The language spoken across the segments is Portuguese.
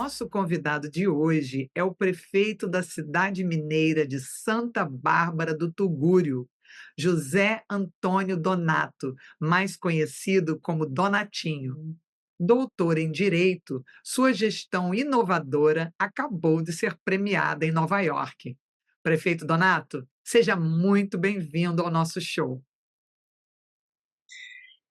nosso convidado de hoje é o prefeito da cidade mineira de Santa Bárbara do Tugúrio, José Antônio Donato, mais conhecido como Donatinho. Doutor em Direito, sua gestão inovadora acabou de ser premiada em Nova York. Prefeito Donato, seja muito bem-vindo ao nosso show.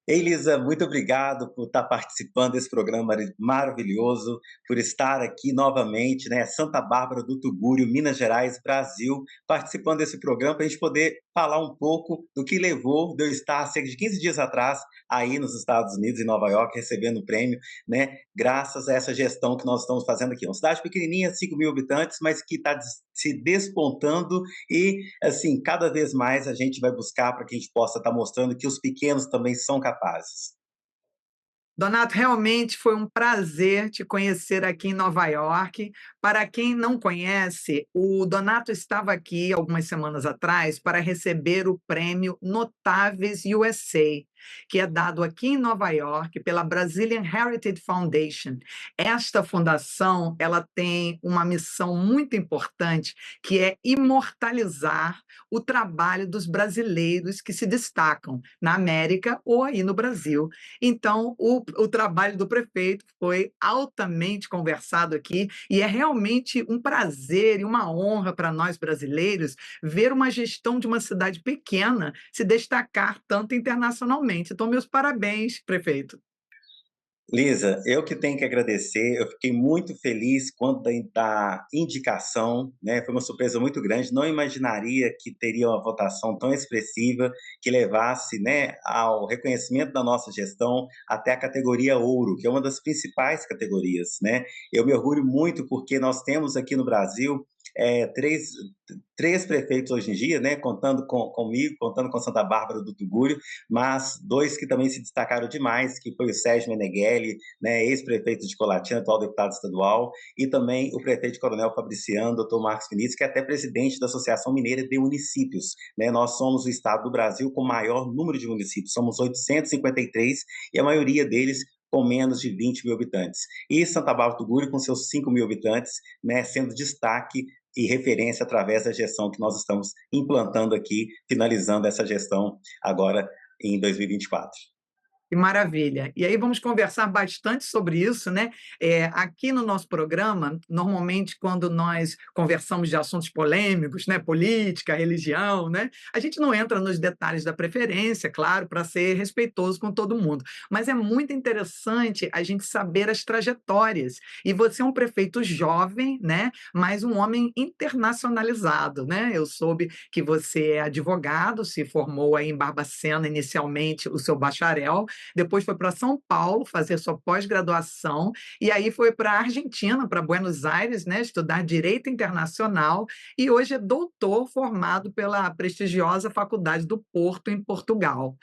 Elisa, muito obrigado por estar participando desse programa maravilhoso, por estar aqui novamente, né, Santa Bárbara do Tugúrio, Minas Gerais, Brasil, participando desse programa para a gente poder falar um pouco do que levou de eu estar cerca de 15 dias atrás aí nos Estados Unidos, em Nova York, recebendo o prêmio, né, graças a essa gestão que nós estamos fazendo aqui. Uma cidade pequenininha, 5 mil habitantes, mas que está se despontando e, assim, cada vez mais a gente vai buscar para que a gente possa estar mostrando que os pequenos também são capazes. Donato, realmente foi um prazer te conhecer aqui em Nova York. Para quem não conhece, o Donato estava aqui algumas semanas atrás para receber o prêmio Notáveis USA, que é dado aqui em Nova York pela Brazilian Heritage Foundation. Esta fundação, ela tem uma missão muito importante, que é imortalizar o trabalho dos brasileiros que se destacam na América ou aí no Brasil. Então, o trabalho do prefeito foi altamente conversado aqui e é realmente um prazer e uma honra para nós brasileiros ver uma gestão de uma cidade pequena se destacar tanto internacionalmente. Então, meus parabéns, prefeito. Lisa, eu que tenho que agradecer, eu fiquei muito feliz quando da indicação, né, foi uma surpresa muito grande, não imaginaria que teria uma votação tão expressiva, que levasse, né, ao reconhecimento da nossa gestão até a categoria ouro, que é uma das principais categorias, né. Eu me orgulho muito porque nós temos aqui no Brasil, eh, três três prefeitos hoje em dia, né, contando comigo, contando com Santa Bárbara do Tugúrio, mas dois que também se destacaram demais, que foi o Sérgio Meneghelli, né, ex-prefeito de Colatina, atual deputado estadual, e também o prefeito de Coronel Fabriciano, doutor Marcos Vinícius, que é até presidente da Associação Mineira de Municípios. Né? Nós somos o estado do Brasil com o maior número de municípios, somos 853, e a maioria deles com menos de 20 mil habitantes. E Santa Bárbara do Tugúrio com seus 5 mil habitantes, né, sendo destaque e referência através da gestão que nós estamos implantando aqui, finalizando essa gestão agora em 2024. Que maravilha. E aí vamos conversar bastante sobre isso, né? Aqui no nosso programa, normalmente, quando nós conversamos de assuntos polêmicos, né, política, religião, né, a gente não entra nos detalhes da preferência, claro, para ser respeitoso com todo mundo. Mas é muito interessante a gente saber as trajetórias. E você é um prefeito jovem, né, mas um homem internacionalizado, né? Eu soube que você é advogado, se formou aí em Barbacena inicialmente o seu bacharel, depois foi para São Paulo fazer sua pós-graduação, e aí foi para a Argentina, para Buenos Aires, né, estudar Direito Internacional, e hoje é doutor formado pela prestigiosa Faculdade do Porto, em Portugal.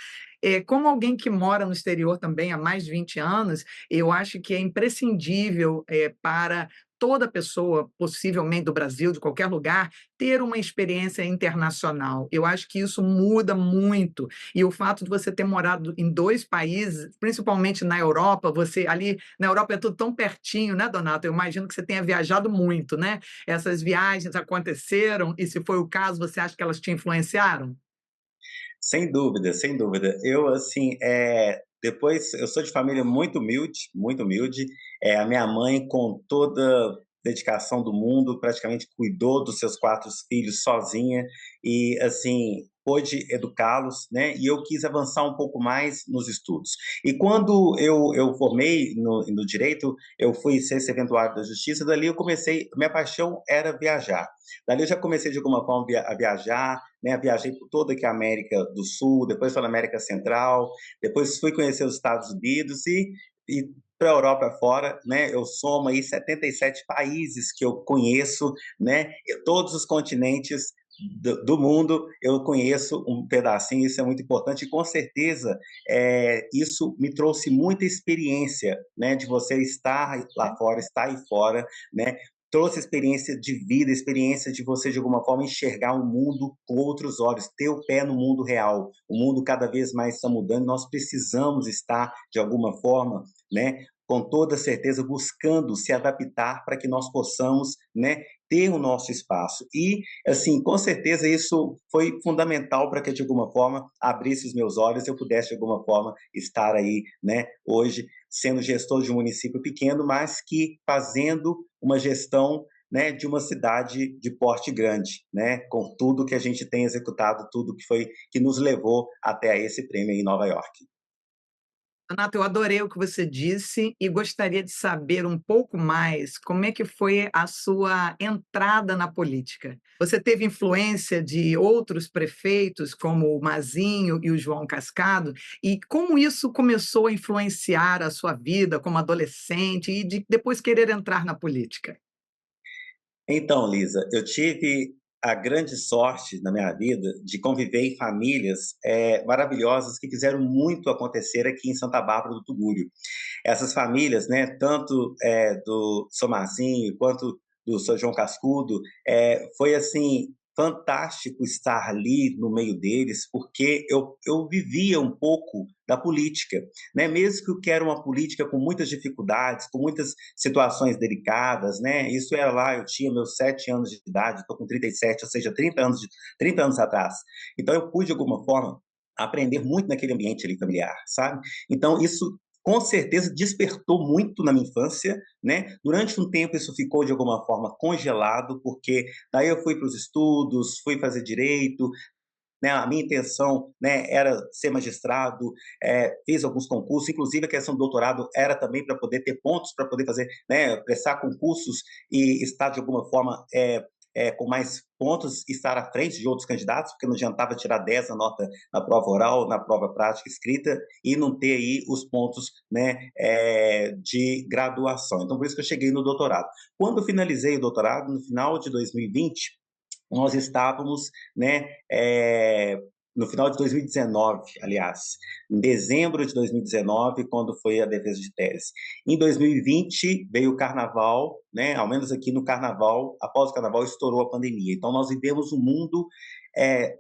Como alguém que mora no exterior também há mais de 20 anos, eu acho que é imprescindível para toda pessoa, possivelmente do Brasil, de qualquer lugar, ter uma experiência internacional. Eu acho que isso muda muito. E o fato de você ter morado em 2 países, principalmente na Europa, você ali na Europa é tudo tão pertinho, né, Donato? Eu imagino que você tenha viajado muito, né? Essas viagens aconteceram e, se foi o caso, você acha que elas te influenciaram? Sem dúvida, sem dúvida. Eu, assim, depois, eu sou de família muito humilde. A minha mãe, com toda dedicação do mundo, praticamente cuidou dos seus 4 filhos sozinha e, assim, pôde educá-los, né? E eu quis avançar um pouco mais nos estudos. E quando eu formei no direito, eu fui ser serventuário da justiça, dali eu comecei, minha paixão era viajar. Dali eu já comecei de alguma forma a viajar, né? Viajei por toda aqui a América do Sul, depois fui na América Central, depois fui conhecer os Estados Unidos e para a Europa fora, né? Eu somo aí 77 países que eu conheço, né? Todos os continentes do mundo eu conheço um pedacinho, isso é muito importante, e com certeza isso me trouxe muita experiência, né, de você estar lá fora, estar aí fora, né, trouxe experiência de vida, experiência de você, de alguma forma, enxergar o mundo com outros olhos, ter o pé no mundo real. O mundo cada vez mais está mudando, nós precisamos estar, de alguma forma, né, com toda certeza, buscando se adaptar para que nós possamos, né, ter o nosso espaço. E, assim, com certeza isso foi fundamental para que, de alguma forma, abrisse os meus olhos e eu pudesse, de alguma forma, estar aí, né, hoje, sendo gestor de um município pequeno, mas que fazendo uma gestão, né, de uma cidade de porte grande, né, com tudo que a gente tem executado, tudo que foi que nos levou até a esse prêmio em Nova York. Renato, eu adorei o que você disse e gostaria de saber um pouco mais como é que foi a sua entrada na política. Você teve influência de outros prefeitos, como o Mazinho e o João Cascado, e como isso começou a influenciar a sua vida como adolescente e de depois querer entrar na política? Então, Lisa, eu tive a grande sorte na minha vida de conviver em famílias maravilhosas que fizeram muito acontecer aqui em Santa Bárbara do Tugúrio. Essas famílias, né, tanto do São Marzinho quanto do São João Cascudo, foi assim fantástico estar ali no meio deles, porque eu vivia um pouco da política, né? Mesmo que era uma política com muitas dificuldades, com muitas situações delicadas, né? Isso era lá, eu tinha meus 7 anos de idade, estou com 37, ou seja, 30 anos atrás. Então eu pude, de alguma forma, aprender muito naquele ambiente ali familiar, sabe? Então isso com certeza despertou muito na minha infância, né? Durante um tempo isso ficou de alguma forma congelado, porque daí eu fui para os estudos, fui fazer direito, né? A minha intenção, né, era ser magistrado, fiz alguns concursos, inclusive a questão do doutorado era também para poder ter pontos para poder fazer, né, prestar concursos e estar de alguma forma com mais pontos, estar à frente de outros candidatos, porque não adiantava tirar 10 na nota na prova oral, na prova prática escrita e não ter aí os pontos, né, de graduação. Então, por isso que eu cheguei no doutorado. Quando eu finalizei o doutorado, no final de 2020, nós estávamos, né, no final de 2019, aliás, em dezembro de 2019, quando foi a defesa de tese. Em 2020 veio o carnaval, né, ao menos aqui no carnaval, após o carnaval estourou a pandemia. Então nós vivemos um mundo é,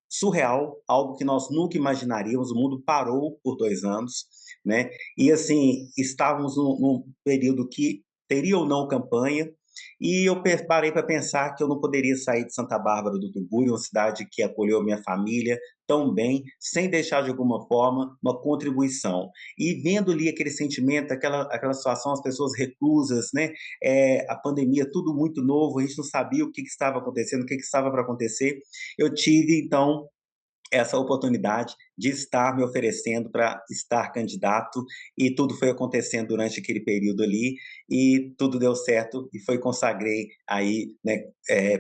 surreal, algo que nós nunca imaginaríamos. O mundo parou por 2 anos, né? E assim estávamos num período que teria ou não campanha, e eu parei para pensar que eu não poderia sair de Santa Bárbara do Tugúrio, uma cidade que acolheu minha família tão bem, sem deixar de alguma forma uma contribuição. E vendo ali aquele sentimento, aquela situação, as pessoas reclusas, né? A pandemia, tudo muito novo, a gente não sabia o que estava acontecendo, o que estava para acontecer. Eu tive, então, essa oportunidade de estar me oferecendo para estar candidato, e tudo foi acontecendo durante aquele período ali, e tudo deu certo, e foi consagrei aí, né,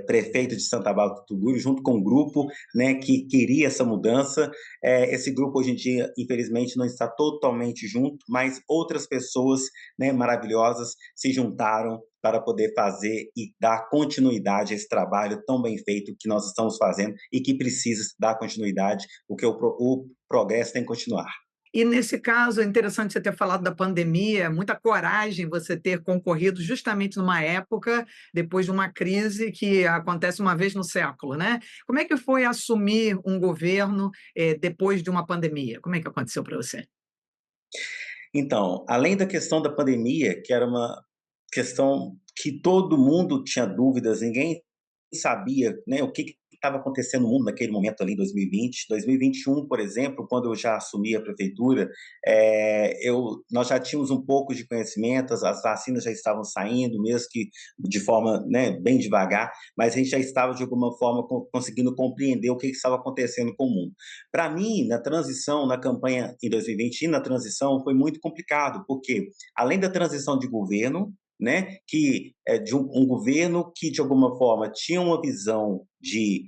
prefeito de Santa Bárbara do Tugúrio, junto com um grupo, né, que queria essa mudança. Esse grupo hoje em dia, infelizmente, não está totalmente junto, mas outras pessoas, né, maravilhosas se juntaram para poder fazer e dar continuidade a esse trabalho tão bem feito que nós estamos fazendo e que precisa dar continuidade, porque o progresso tem que continuar. E nesse caso, é interessante você ter falado da pandemia, muita coragem você ter concorrido justamente numa época, depois de uma crise que acontece uma vez no século, né? Como é que foi assumir um governo, depois de uma pandemia? Como é que aconteceu para você? Então, além da questão da pandemia, que era uma questão que todo mundo tinha dúvidas, ninguém sabia, né, o que estava acontecendo no mundo naquele momento ali em 2020. 2021, por exemplo, quando eu já assumi a prefeitura, nós já tínhamos um pouco de conhecimento, as vacinas já estavam saindo, mesmo que de forma, né, bem devagar, mas a gente já estava de alguma forma conseguindo compreender o que estava acontecendo com o mundo. Para mim, na transição, na campanha em 2020 e na transição, foi muito complicado, porque além da transição de governo, né, que é de um governo que, de alguma forma, tinha uma visão de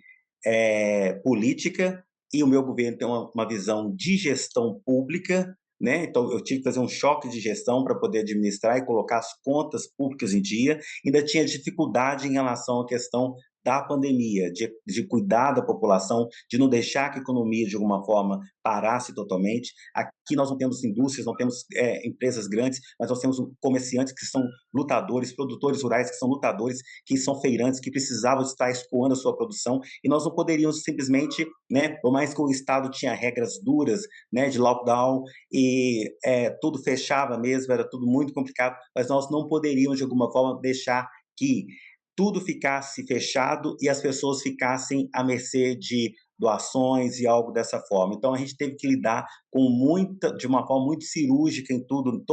política, e o meu governo tem uma visão de gestão pública, né? Então, eu tive que fazer um choque de gestão para poder administrar e colocar as contas públicas em dia. Ainda tinha dificuldade em relação à questão da pandemia, de cuidar da população, de não deixar que a economia, de alguma forma, parasse totalmente. Aqui nós não temos indústrias, não temos empresas grandes, mas nós temos comerciantes que são lutadores, produtores rurais que são lutadores, que são feirantes, que precisavam estar escoando a sua produção, e nós não poderíamos simplesmente, né, por mais que o Estado tinha regras duras, né, de lockdown, e tudo fechava mesmo, era tudo muito complicado, mas nós não poderíamos, de alguma forma, deixar que tudo ficasse fechado e as pessoas ficassem à mercê de doações e algo dessa forma. Então a gente teve que lidar com de uma forma muito cirúrgica em tudo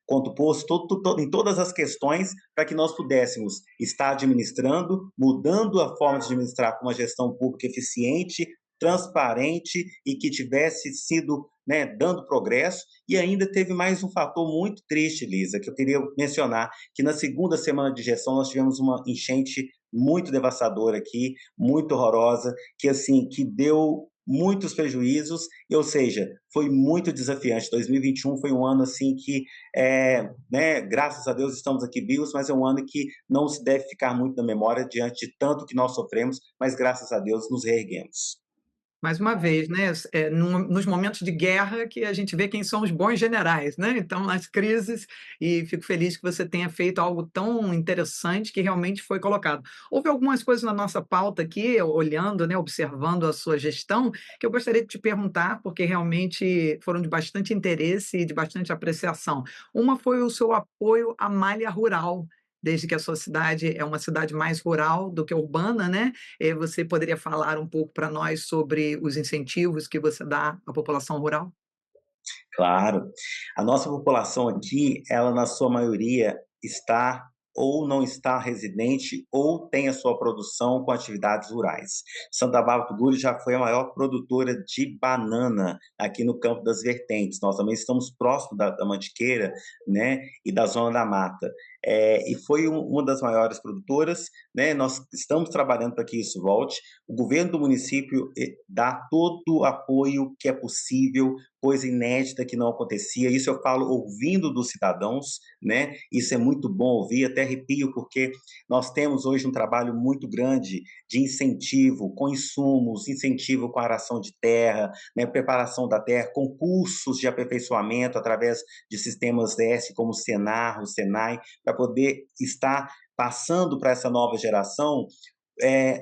quanto posto, em todas as questões, para que nós pudéssemos estar administrando, mudando a forma de administrar com uma gestão pública eficiente, transparente e que tivesse sido, né, dando progresso. E ainda teve mais um fator muito triste, Lisa, que eu queria mencionar, que na segunda semana de gestão nós tivemos uma enchente muito devastadora aqui, muito horrorosa, que assim, que deu muitos prejuízos, ou seja, foi muito desafiante. 2021 foi um ano assim que, né, graças a Deus estamos aqui vivos, mas é um ano que não se deve ficar muito na memória diante de tanto que nós sofremos, mas graças a Deus nos reerguemos. Mais uma vez, né, nos momentos de guerra que a gente vê quem são os bons generais, né, então nas crises, e fico feliz que você tenha feito algo tão interessante que realmente foi colocado. Houve algumas coisas na nossa pauta aqui, olhando, né, observando a sua gestão, que eu gostaria de te perguntar, porque realmente foram de bastante interesse e de bastante apreciação. Uma foi o seu apoio à malha rural, desde que a sua cidade é uma cidade mais rural do que urbana, né, você poderia falar um pouco para nós sobre os incentivos que você dá à população rural? Claro. A nossa população aqui, ela na sua maioria está ou não está residente ou tem a sua produção com atividades rurais. Santa Bárbara do Guri já foi a maior produtora de banana aqui no Campo das Vertentes. Nós também estamos próximo da Mantiqueira, né, e da Zona da Mata. E foi uma das maiores produtoras, né? Nós estamos trabalhando para que isso volte. O governo do município dá todo o apoio que é possível, coisa inédita que não acontecia. Isso eu falo ouvindo dos cidadãos, né? Isso é muito bom ouvir, até arrepio, porque nós temos hoje um trabalho muito grande de incentivo com insumos, incentivo com aração de terra, né? Preparação da terra, concursos de aperfeiçoamento através de sistemas DS como o Senar, o Senai, para poder estar passando para essa nova geração,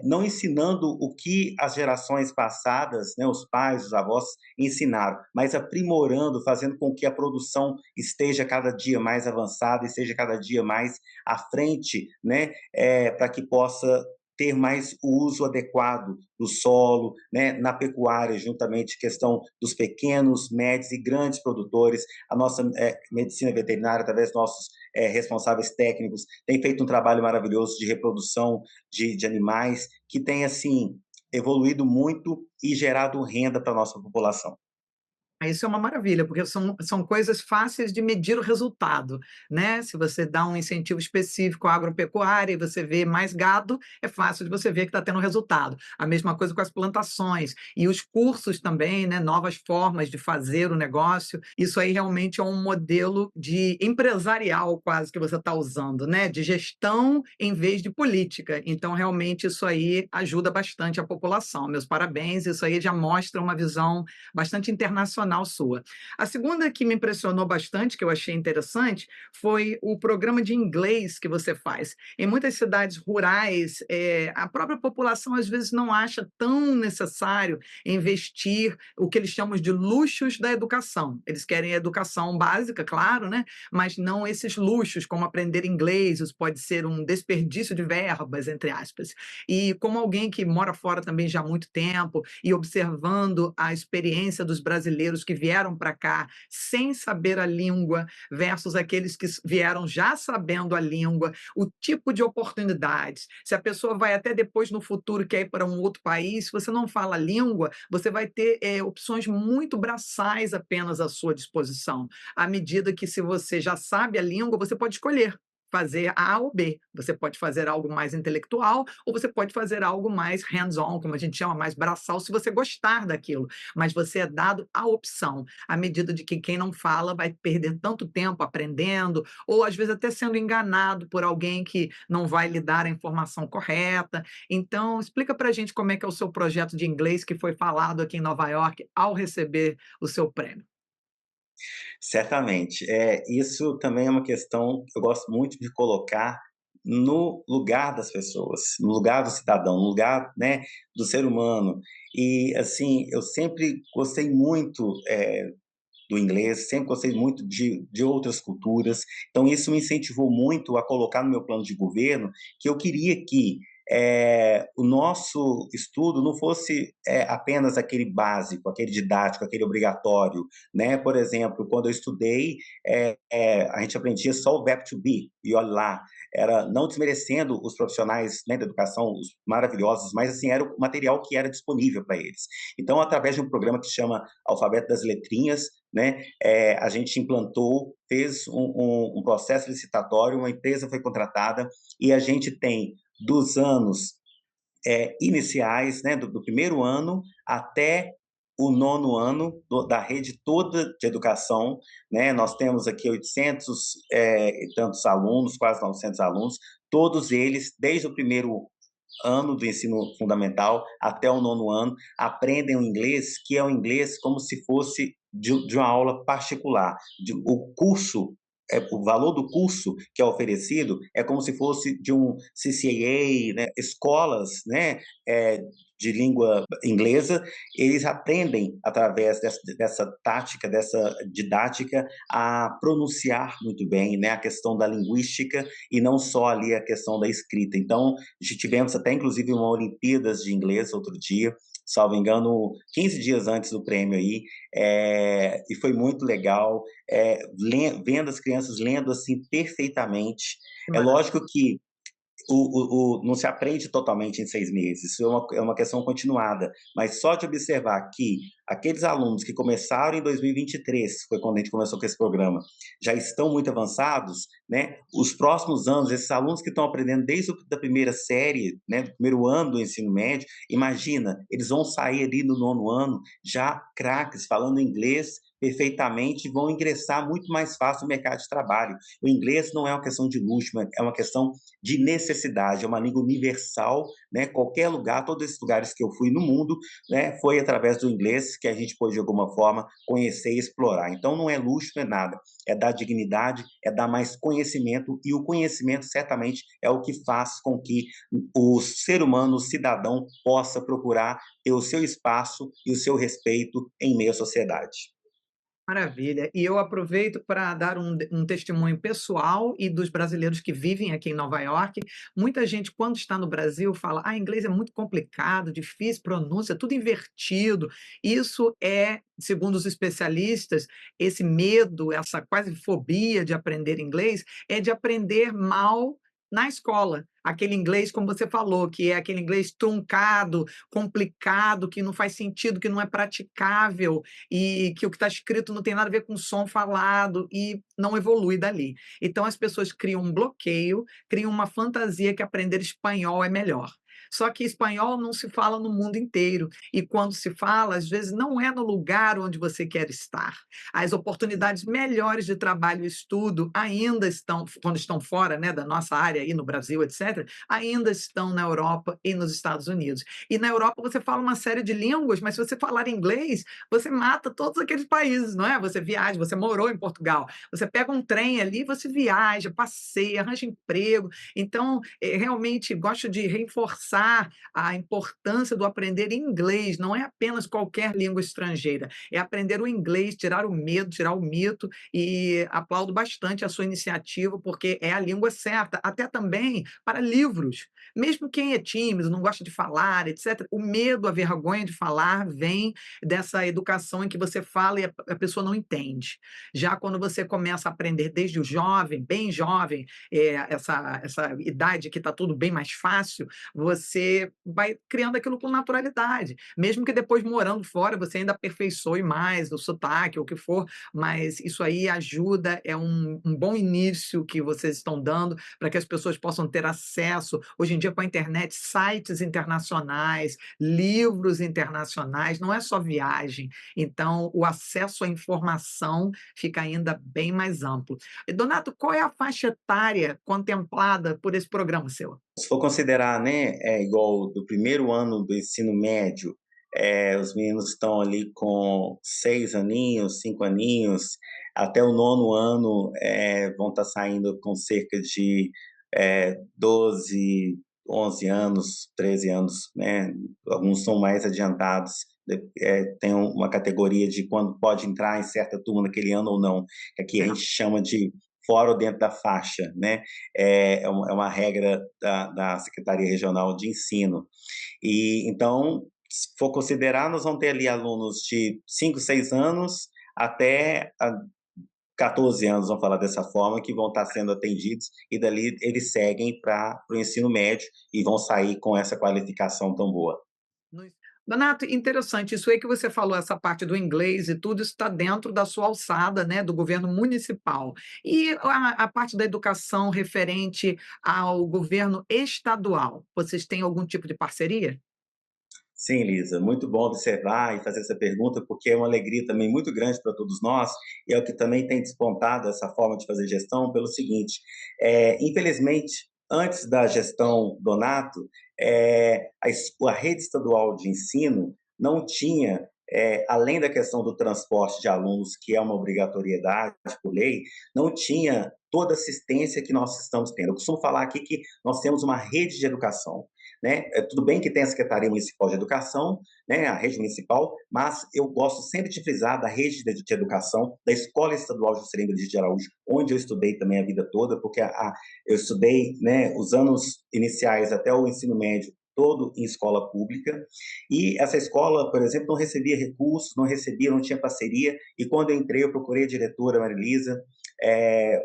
não ensinando o que as gerações passadas, né, os pais, os avós ensinaram, mas aprimorando, fazendo com que a produção esteja cada dia mais avançada, esteja cada dia mais à frente, né, para que possa ter mais o uso adequado do solo, né, na pecuária, juntamente questão dos pequenos, médios e grandes produtores. A nossa medicina veterinária, através dos nossos responsáveis técnicos, tem feito um trabalho maravilhoso de reprodução de animais, que tem, assim, evoluído muito e gerado renda para a nossa população. Isso é uma maravilha, porque são coisas fáceis de medir o resultado, né. Se você dá um incentivo específico à agropecuária e você vê mais gado, é fácil de você ver que está tendo resultado. A mesma coisa com as plantações e os cursos também, né, novas formas de fazer o negócio. Isso aí realmente é um modelo de empresarial quase que você está usando, né, de gestão em vez de política. Então realmente isso aí ajuda bastante a população. Meus parabéns, isso aí já mostra uma visão bastante internacional sua. A segunda que me impressionou bastante, que eu achei interessante, foi o programa de inglês que você faz. Em muitas cidades rurais, a própria população às vezes não acha tão necessário investir o que eles chamam de luxos da educação. Eles querem educação básica, claro, né? Mas não esses luxos, como aprender inglês, isso pode ser um desperdício de verbas, entre aspas. E como alguém que mora fora também já há muito tempo e observando a experiência dos brasileiros que vieram para cá sem saber a língua versus aqueles que vieram já sabendo a língua, o tipo de oportunidades. Se a pessoa vai até depois no futuro quer ir para um outro país, se você não fala a língua, você vai ter opções muito braçais apenas à sua disposição. À medida que se você já sabe a língua, você pode escolher fazer A ou B. Você pode fazer algo mais intelectual ou você pode fazer algo mais hands-on, como a gente chama, mais braçal, se você gostar daquilo. Mas você é dado a opção, à medida de que quem não fala vai perder tanto tempo aprendendo, ou às vezes até sendo enganado por alguém que não vai lhe dar a informação correta. Então, explica para a gente como é que é o seu projeto de inglês que foi falado aqui em Nova York ao receber o seu prêmio. Certamente. Isso também é uma questão que eu gosto muito de colocar no lugar das pessoas, no lugar do cidadão, no lugar, né, do ser humano. E, assim, eu sempre gostei muito, do inglês, sempre gostei muito de outras culturas, então isso me incentivou muito a colocar no meu plano de governo que eu queria que o nosso estudo não fosse apenas aquele básico, aquele didático, aquele obrigatório, né? Por exemplo, quando eu estudei, a gente aprendia só o verbo to be, e olha lá, era não desmerecendo os profissionais, né, da educação, os maravilhosos, mas assim, era o material que era disponível para eles. Então, através de um programa que se chama Alfabeto das Letrinhas, né, a gente implantou, fez um processo licitatório, uma empresa foi contratada e a gente tem dos anos iniciais, né, do primeiro ano até o nono ano da rede toda de educação, né? Nós temos aqui 800 e tantos alunos, quase 900 alunos, todos eles, desde o primeiro ano do ensino fundamental até o nono ano, aprendem o inglês, que é o inglês como se fosse de uma aula particular. O curso, o valor do curso que é oferecido é como se fosse de um CCAA, né, escolas, né, de língua inglesa, eles aprendem através dessa tática, dessa didática, a pronunciar muito bem, né, a questão da linguística e não só ali a questão da escrita. Então, tivemos até inclusive uma Olimpíadas de inglês outro dia, salvo engano, 15 dias antes do prêmio aí, e foi muito legal, vendo as crianças lendo assim perfeitamente. Que É maravilha. lógico que não se aprende totalmente em 6 meses, isso é uma questão continuada, mas só de observar que aqueles alunos que começaram em 2023, foi quando a gente começou com esse programa, já estão muito avançados, né? Os próximos anos, esses alunos que estão aprendendo desde a primeira série, né, do primeiro ano do ensino médio, imagina, eles vão sair ali no nono ano já craques, falando inglês perfeitamente, e vão ingressar muito mais fácil no mercado de trabalho. O inglês não é uma questão de luxo, é uma questão de necessidade, é uma língua universal, né? Qualquer lugar, todos esses lugares que eu fui no mundo, né, foi através do inglês que a gente pôde, de alguma forma, conhecer e explorar. Então, não é luxo, não é nada. É dar dignidade, é dar mais conhecimento, e o conhecimento, certamente, é o que faz com que o ser humano, o cidadão, possa procurar ter o seu espaço e o seu respeito em meio à sociedade. Maravilha. E eu aproveito para dar um testemunho pessoal e dos brasileiros que vivem aqui em Nova York. Muita gente, quando está no Brasil, fala: ah, inglês é muito complicado, difícil, pronúncia, tudo invertido. Isso é, segundo os especialistas, esse medo, essa quase fobia de aprender inglês, é de aprender mal na escola. Aquele inglês, como você falou, que é aquele inglês truncado, complicado, que não faz sentido, que não é praticável e que o que está escrito não tem nada a ver com o som falado e não evolui dali. Então as pessoas criam um bloqueio, criam uma fantasia que aprender espanhol é melhor. Só que espanhol não se fala no mundo inteiro e quando se fala, às vezes não é no lugar onde você quer estar. As oportunidades melhores de trabalho e estudo ainda estão, quando estão fora, né, da nossa área aí no Brasil, etc., ainda estão na Europa e nos Estados Unidos. E na Europa você fala uma série de línguas, mas se você falar inglês, você mata todos aqueles países, não é? Você viaja, você morou em Portugal, você pega um trem ali, você viaja, passeia, arranja emprego. Então, realmente gosto de reforçar a importância do aprender inglês, não é apenas qualquer língua estrangeira, é aprender o inglês, tirar o medo, tirar o mito, e aplaudo bastante a sua iniciativa, porque é a língua certa, até também para livros. Mesmo quem é tímido, não gosta de falar, etc., o medo, a vergonha de falar vem dessa educação em que você fala e a pessoa não entende. Já quando você começa a aprender desde o jovem, bem jovem, essa idade que está tudo bem mais fácil, você vai criando aquilo com naturalidade. Mesmo que depois morando fora você ainda aperfeiçoe mais o sotaque ou o que for, mas isso aí ajuda, é um bom início que vocês estão dando para que as pessoas possam ter acesso, hoje em dia com a internet, sites internacionais, livros internacionais, não é só viagem, então o acesso à informação fica ainda bem mais amplo. Donato, qual é a faixa etária contemplada por esse programa seu? Se for considerar, né, igual do primeiro ano do ensino médio, os meninos estão ali com 6 aninhos, 5 aninhos, até o nono ano, vão estar saindo com cerca de 12, 11 anos, 13 anos, né? Alguns são mais adiantados, tem uma categoria de quando pode entrar em certa turma naquele ano ou não, que aqui a gente chama de fora ou dentro da faixa, né? É uma regra da Secretaria Regional de Ensino. E então, se for considerar, nós vamos ter ali alunos de 5, 6 anos até 14 anos, vamos falar dessa forma, que vão estar sendo atendidos e dali eles seguem para o ensino médio e vão sair com essa qualificação tão boa. No Donato, interessante, isso aí que você falou, essa parte do inglês e tudo, isso está dentro da sua alçada, né, do governo municipal. E a parte da educação referente ao governo estadual, vocês têm algum tipo de parceria? Sim, Lisa, muito bom observar e fazer essa pergunta, porque é uma alegria também muito grande para todos nós, e é o que também tem despontado essa forma de fazer gestão, pelo seguinte: infelizmente, antes da gestão Donato, a rede estadual de ensino não tinha, além da questão do transporte de alunos, que é uma obrigatoriedade por lei, não tinha toda a assistência que nós estamos tendo. Eu costumo falar aqui que nós temos uma rede de educação, né? Tudo bem que tem a Secretaria Municipal de Educação, né, a rede municipal, mas eu gosto sempre de frisar da rede de educação, da Escola Estadual Juscelino Benedito de Araújo, onde eu estudei também a vida toda, porque eu estudei, né, os anos iniciais até o ensino médio todo em escola pública, e essa escola, por exemplo, não recebia recursos, não tinha parceria, e quando eu entrei, eu procurei a diretora Marilisa,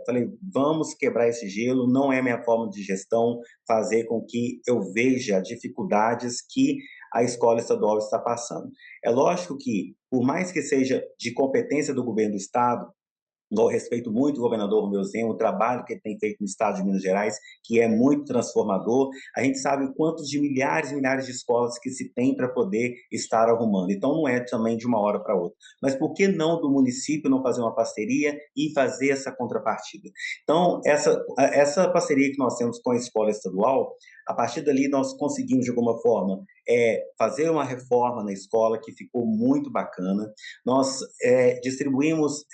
falei, vamos quebrar esse gelo, não é minha forma de gestão fazer com que eu veja dificuldades que a escola estadual está passando. É lógico que, por mais que seja de competência do governo do estado, eu respeito muito o governador Romeu Zema, o trabalho que ele tem feito no estado de Minas Gerais, que é muito transformador. A gente sabe quantos de milhares e milhares de escolas que se tem para poder estar arrumando. Então, não é também de uma hora para outra. Mas por que não do município não fazer uma parceria e fazer essa contrapartida? Então, essa parceria que nós temos com a escola estadual, a partir dali nós conseguimos, de alguma forma, fazer uma reforma na escola que ficou muito bacana. Nós distribuímos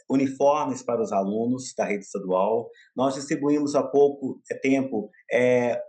uniformes para os alunos da rede estadual. Nós distribuímos há pouco tempo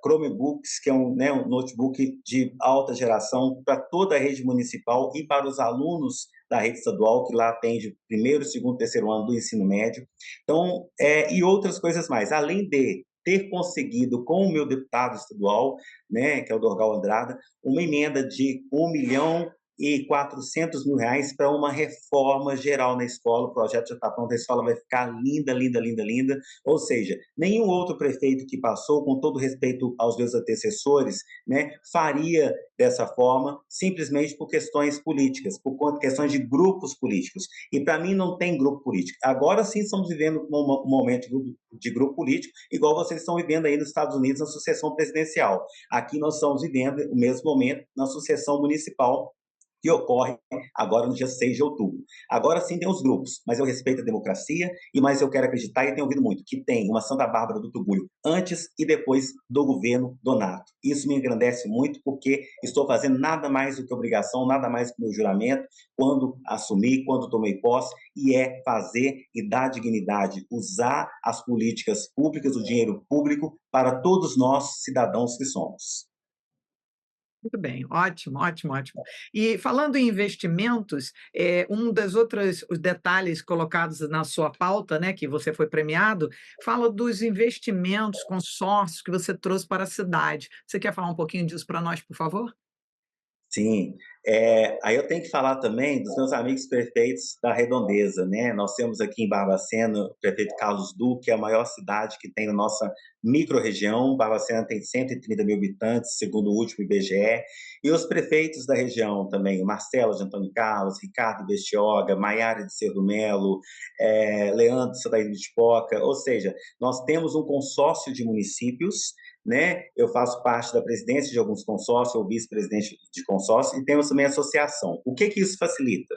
Chromebooks, que é um notebook de alta geração para toda a rede municipal e para os alunos da rede estadual, que lá atende primeiro, segundo, terceiro ano do ensino médio. Então, e outras coisas mais. Além de ter conseguido com o meu deputado estadual, né, que é o Dorgal Andrada, uma emenda de R$ 1.400.000 para uma reforma geral na escola. O projeto já está pronto, a escola vai ficar linda, linda, linda, linda. Ou seja, nenhum outro prefeito que passou, com todo respeito aos meus antecessores, né, faria dessa forma, simplesmente por questões políticas, por questões de grupos políticos. E para mim não tem grupo político. Agora sim estamos vivendo um momento de grupo político, igual vocês estão vivendo aí nos Estados Unidos na sucessão presidencial. Aqui nós estamos vivendo o mesmo momento na sucessão municipal, que ocorre agora no dia 6 de outubro. Agora sim tem os grupos, mas eu respeito a democracia, mas eu quero acreditar, e tenho ouvido muito, que tem uma Santa Bárbara do Tugulho antes e depois do governo Donato. Isso me engrandece muito, porque estou fazendo nada mais do que obrigação, nada mais do que meu juramento, quando assumi, quando tomei posse, e é fazer e dar dignidade, usar as políticas públicas, o dinheiro público, para todos nós, cidadãos que somos. Muito bem, ótimo, ótimo, ótimo. E falando em investimentos, um das outras os detalhes colocados na sua pauta, né, que você foi premiado, fala dos investimentos, consórcios que você trouxe para a cidade. Você quer falar um pouquinho disso para nós, por favor? Sim, aí eu tenho que falar também dos meus amigos prefeitos da Redondeza, né. Nós temos aqui em Barbacena o prefeito Carlos Duque, que é a maior cidade que tem na nossa microrregião. Barbacena tem 130.000 habitantes, segundo o último IBGE, e os prefeitos da região também, o Marcelo de Antônio Carlos, Ricardo Bestioga, Maiara de Cerro Melo, Leandro de Santa Ilha de Poca, ou seja, nós temos um consórcio de municípios, né? Eu faço parte da presidência de alguns consórcios, ou vice-presidente de consórcio, e temos também associação. O que isso facilita?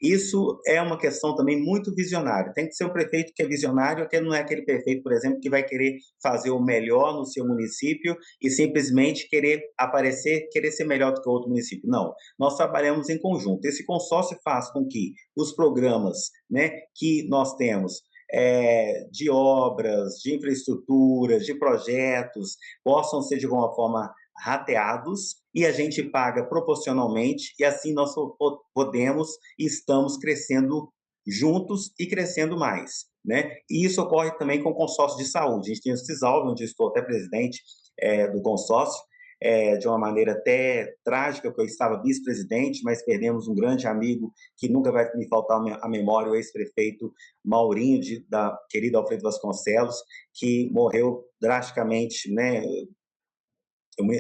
Isso é uma questão também muito visionária. Tem que ser um prefeito que é visionário, que não é aquele prefeito, por exemplo, que vai querer fazer o melhor no seu município e simplesmente querer aparecer, querer ser melhor do que o outro município. Não, nós trabalhamos em conjunto. Esse consórcio faz com que os programas, né, que nós temos de obras, de infraestruturas, de projetos, possam ser de alguma forma rateados e a gente paga proporcionalmente e assim nós podemos e estamos crescendo juntos e crescendo mais, né? E isso ocorre também com o consórcio de saúde. A gente tem o Cisalve, onde eu estou até presidente do consórcio, de uma maneira até trágica, porque eu estava vice-presidente, mas perdemos um grande amigo que nunca vai me faltar a memória, o ex-prefeito Maurinho, da querida Alfredo Vasconcelos, que morreu drasticamente, né?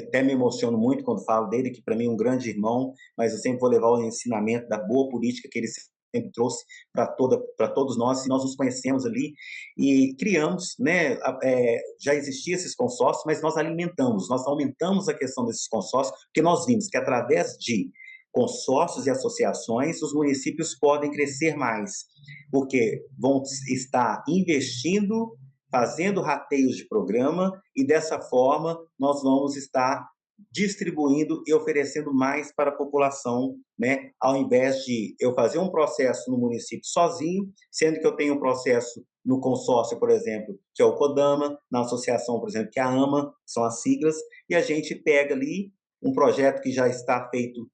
Até me emociono muito quando falo dele, que para mim é um grande irmão, mas eu sempre vou levar o ensinamento da boa política que ele sempre trouxe para todos nós, e nós nos conhecemos ali e criamos, né, já existiam esses consórcios, mas nós aumentamos a questão desses consórcios, porque nós vimos que através de consórcios e associações, os municípios podem crescer mais, porque vão estar investindo, fazendo rateios de programa, e dessa forma nós vamos estar distribuindo e oferecendo mais para a população, né? Ao invés de eu fazer um processo no município sozinho, sendo que eu tenho um processo no consórcio, por exemplo, que é o CODAMA, na associação, por exemplo, que é a AMA, são as siglas, e a gente pega ali um projeto que já está feito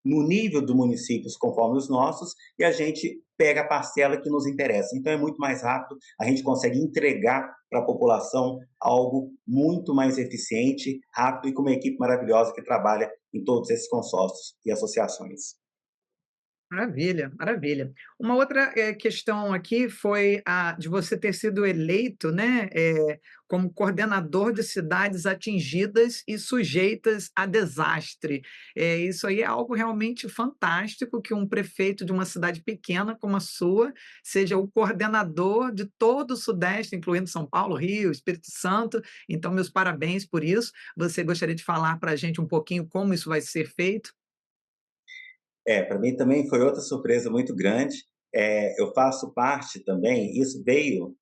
no nível do municípios conforme os nossos, e a gente pega a parcela que nos interessa. Então é muito mais rápido, a gente consegue entregar para a população algo muito mais eficiente, rápido e com uma equipe maravilhosa que trabalha em todos esses consórcios e associações. Maravilha, maravilha. Uma outra, questão aqui foi a de você ter sido eleito, né, como coordenador de cidades atingidas e sujeitas a desastre. Isso aí é algo realmente fantástico, que um prefeito de uma cidade pequena como a sua seja o coordenador de todo o sudeste, incluindo São Paulo, Rio, Espírito Santo. Então, meus parabéns por isso. Você gostaria de falar para a gente um pouquinho como isso vai ser feito? Para mim também foi outra surpresa muito grande. Eu faço parte também, isso veio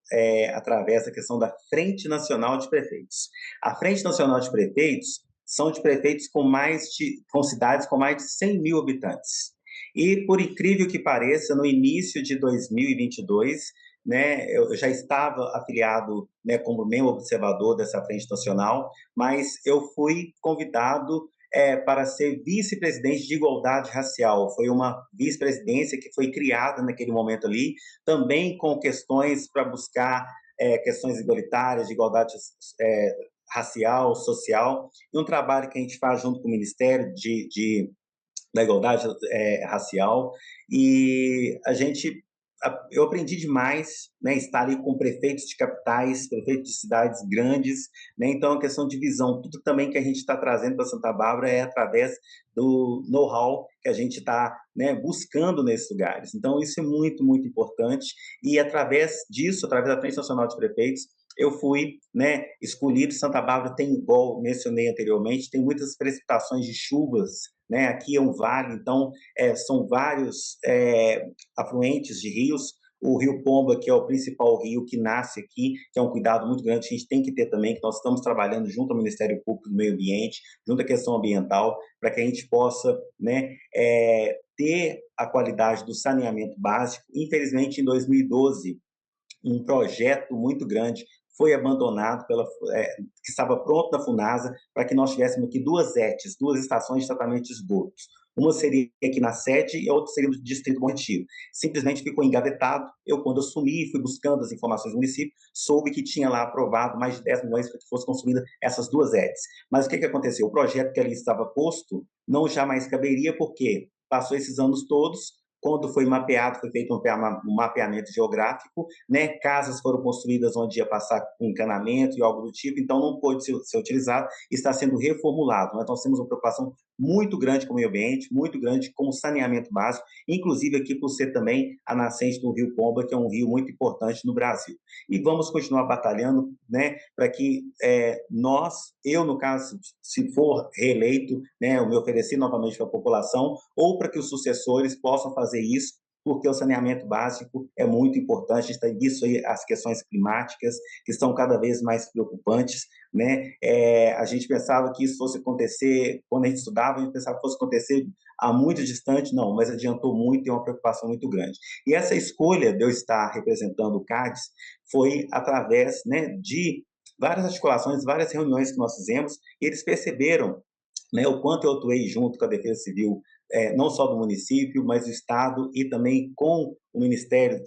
através da questão da Frente Nacional de Prefeitos. A Frente Nacional de Prefeitos são de prefeitos com cidades com mais de 100 mil habitantes. E, por incrível que pareça, no início de 2022, né, eu já estava afiliado, né, como membro observador dessa Frente Nacional, mas eu fui convidado para ser vice-presidente de igualdade racial. Foi uma vice-presidência que foi criada naquele momento ali, também com questões para buscar questões igualitárias, de igualdade racial, social, e um trabalho que a gente faz junto com o Ministério da Igualdade Racial, e eu aprendi demais, né, estar ali com prefeitos de capitais, prefeitos de cidades grandes, né, então a questão de visão, tudo também que a gente está trazendo para Santa Bárbara é através do know-how que a gente está, né, buscando nesses lugares. Então isso é muito, muito importante, e através disso, através da Frente Nacional de Prefeitos, eu fui, né, escolhido. Santa Bárbara tem, igual mencionei anteriormente, tem muitas precipitações de chuvas, né? Aqui é um vale, então são vários afluentes de rios. O Rio Pomba, que é o principal rio que nasce aqui, que é um cuidado muito grande, a gente tem que ter também, que nós estamos trabalhando junto ao Ministério Público do Meio Ambiente, junto à questão ambiental, para que a gente possa, né, ter a qualidade do saneamento básico. Infelizmente, em 2012, um projeto muito grande foi abandonado que estava pronto na Funasa para que nós tivéssemos aqui duas ETs, duas estações de tratamento de esgotos. Uma seria aqui na sede e a outra seria no Distrito Bom Retiro. Simplesmente ficou engavetado. Eu, quando assumi, fui buscando as informações do município, soube que tinha lá aprovado mais de 10 milhões para que fossem construídas essas duas ETs. Mas o que aconteceu? O projeto que ali estava posto não jamais caberia, porque passou esses anos todos, quando foi mapeado, foi feito um mapeamento geográfico, né? Casas foram construídas onde ia passar um encanamento e algo do tipo, então não pôde ser utilizado, está sendo reformulado. Nós temos uma preocupação muito grande com o meio ambiente, muito grande com o saneamento básico, inclusive aqui por ser também a nascente do Rio Pomba, que é um rio muito importante no Brasil. E vamos continuar batalhando, né, para que eu, no caso, se for reeleito, né, eu me oferecer novamente para a população, ou para que os sucessores possam fazer isso, porque o saneamento básico é muito importante, está isso aí, as questões climáticas, que estão cada vez mais preocupantes, né? A gente pensava que isso fosse acontecer, quando a gente estudava, a gente pensava que fosse acontecer há muito distante, não, mas adiantou muito e é uma preocupação muito grande. E essa escolha de eu estar representando o CADES foi através, né, de várias articulações, várias reuniões que nós fizemos, e eles perceberam, né, o quanto eu atuei junto com a Defesa Civil, não só do município, mas do Estado e também com o Ministério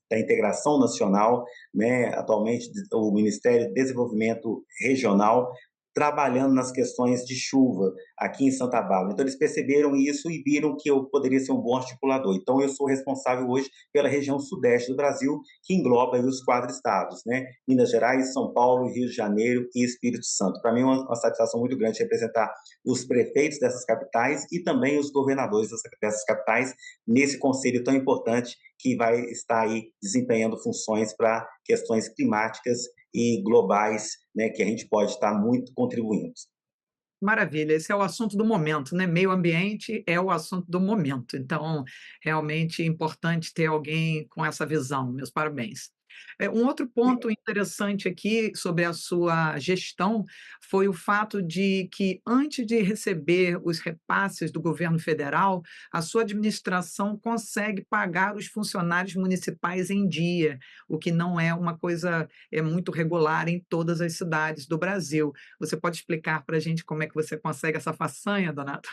da Integração Nacional, né, atualmente o Ministério de Desenvolvimento Regional, trabalhando nas questões de chuva aqui em Santa Bárbara. Então, eles perceberam isso e viram que eu poderia ser um bom articulador. Então, eu sou responsável hoje pela região sudeste do Brasil, que engloba aí os 4 estados, né? Minas Gerais, São Paulo, Rio de Janeiro e Espírito Santo. Para mim é uma satisfação muito grande representar os prefeitos dessas capitais e também os governadores dessas capitais nesse conselho tão importante que vai estar aí desempenhando funções para questões climáticas e globais, né, que a gente pode estar muito contribuindo. Maravilha, esse é o assunto do momento, né? Meio ambiente é o assunto do momento. Então, realmente é importante ter alguém com essa visão. Meus parabéns. Um outro ponto interessante aqui sobre a sua gestão foi o fato de que, antes de receber os repasses do governo federal, a sua administração consegue pagar os funcionários municipais em dia, o que não é uma coisa muito regular em todas as cidades do Brasil. Você pode explicar para a gente como é que você consegue essa façanha, Donato?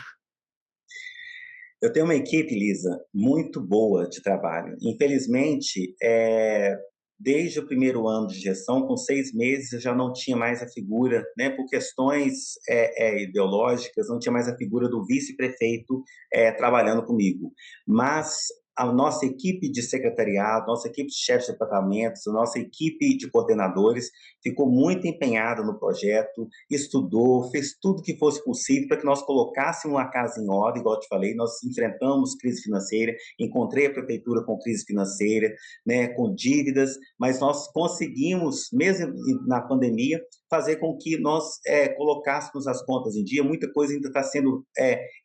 Eu tenho uma equipe, Lisa, muito boa de trabalho. Infelizmente, desde o primeiro ano de gestão, com 6 meses, eu já não tinha mais a figura, né, por questões ideológicas, não tinha mais a figura do vice-prefeito trabalhando comigo. Mas a nossa equipe de secretariado, nossa equipe de chefes de departamentos, a nossa equipe de coordenadores ficou muito empenhada no projeto, estudou, fez tudo que fosse possível para que nós colocássemos a casa em ordem, igual eu te falei, nós enfrentamos crise financeira, encontrei a prefeitura com crise financeira, né, com dívidas, mas nós conseguimos, mesmo na pandemia, fazer com que nós colocássemos as contas em dia. Muita coisa ainda está sendo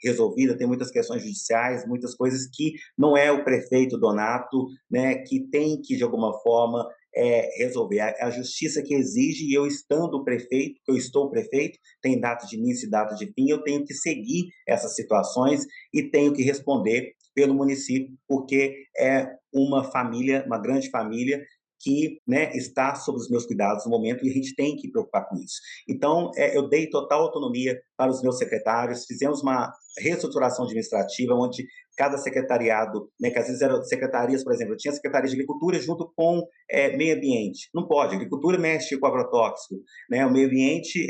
resolvida, tem muitas questões judiciais, muitas coisas que não é o prefeito Donato, né, que tem que, de alguma forma, resolver. A justiça que exige, e eu estando prefeito, eu estou prefeito, tem data de início e data de fim, eu tenho que seguir essas situações e tenho que responder pelo município, porque é uma família, uma grande família, que, né, está sob os meus cuidados no momento e a gente tem que preocupar com isso. Então, eu dei total autonomia para os meus secretários, fizemos uma reestruturação administrativa, onde cada secretariado, né, que às vezes eram secretarias, por exemplo, eu tinha a Secretaria de Agricultura junto com Meio Ambiente. Não pode, a agricultura mexe com agrotóxico, né, o meio ambiente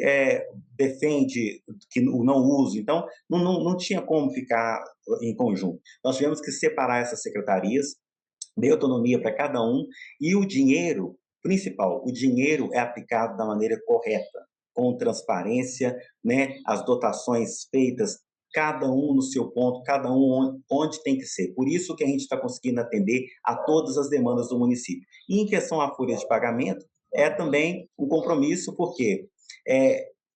defende que o não uso, então não tinha como ficar em conjunto. Nós tivemos que separar essas secretarias, dê autonomia para cada um, e o dinheiro, principal, o dinheiro é aplicado da maneira correta, com transparência, né, as dotações feitas, cada um no seu ponto, cada um onde tem que ser. Por isso que a gente está conseguindo atender a todas as demandas do município. E em questão à folha de pagamento, é também um compromisso, porque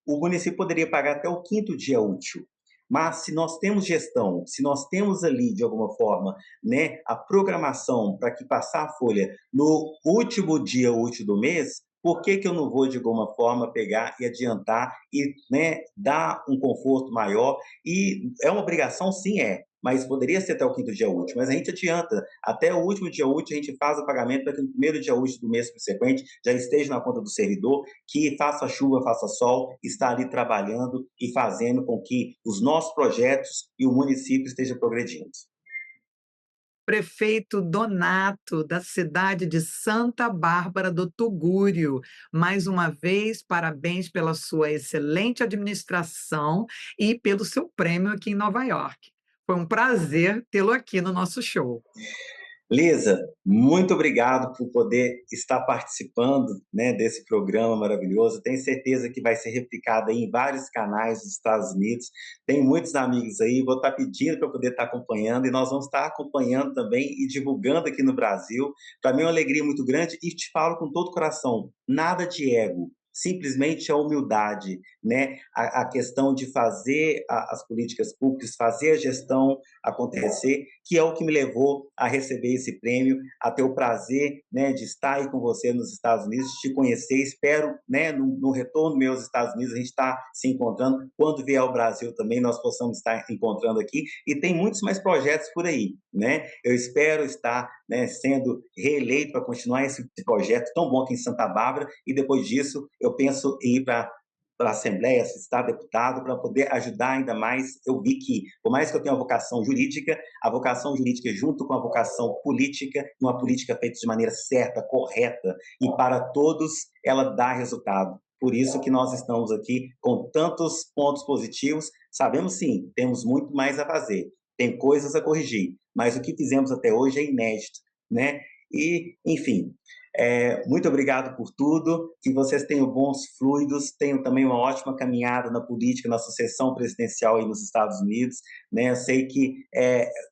o município poderia pagar até o 5º dia útil, mas se nós temos gestão, se nós temos ali, de alguma forma, né, a programação para que passar a folha no último dia útil do mês, por que eu não vou, de alguma forma, pegar e adiantar e, né, dar um conforto maior? E é uma obrigação, sim, mas poderia ser até o quinto dia útil, mas a gente adianta, até o último dia útil a gente faz o pagamento para que no primeiro dia útil do mês subsequente já esteja na conta do servidor, que faça chuva, faça sol, está ali trabalhando e fazendo com que os nossos projetos e o município estejam progredindo. Prefeito Donato, da cidade de Santa Bárbara do Tugúrio. Mais uma vez, parabéns pela sua excelente administração e pelo seu prêmio aqui em Nova York. Foi um prazer tê-lo aqui no nosso show. Lisa, muito obrigado por poder estar participando, né, desse programa maravilhoso. Tenho certeza que vai ser replicado aí em vários canais dos Estados Unidos. Tenho muitos amigos aí, vou estar pedindo para poder estar acompanhando e nós vamos estar acompanhando também e divulgando aqui no Brasil. Para mim é uma alegria muito grande e te falo com todo o coração, nada de ego. Simplesmente a humildade, né? A questão de fazer as políticas públicas, fazer a gestão acontecer, que é o que me levou a receber esse prêmio, a ter o prazer, né, de estar aí com você nos Estados Unidos, te conhecer. Espero, né, no retorno meu aos Estados Unidos, a gente está se encontrando. Quando vier ao Brasil também, nós possamos estar encontrando aqui. E tem muitos mais projetos por aí, né? Eu espero estar, né, sendo reeleito para continuar esse projeto tão bom aqui em Santa Bárbara. E depois disso, eu penso em ir para a Assembleia, se está deputado, para poder ajudar ainda mais. Eu vi que, por mais que eu tenha uma vocação jurídica, a vocação jurídica junto com a vocação política, uma política feita de maneira certa, correta e para todos, ela dá resultado. Por isso que nós estamos aqui com tantos pontos positivos. Sabemos sim, temos muito mais a fazer, tem coisas a corrigir, mas o que fizemos até hoje é inédito, né? E, enfim, muito obrigado por tudo, que vocês tenham bons fluidos, tenham também uma ótima caminhada na política, na sucessão presidencial aí nos Estados Unidos, né? Eu sei que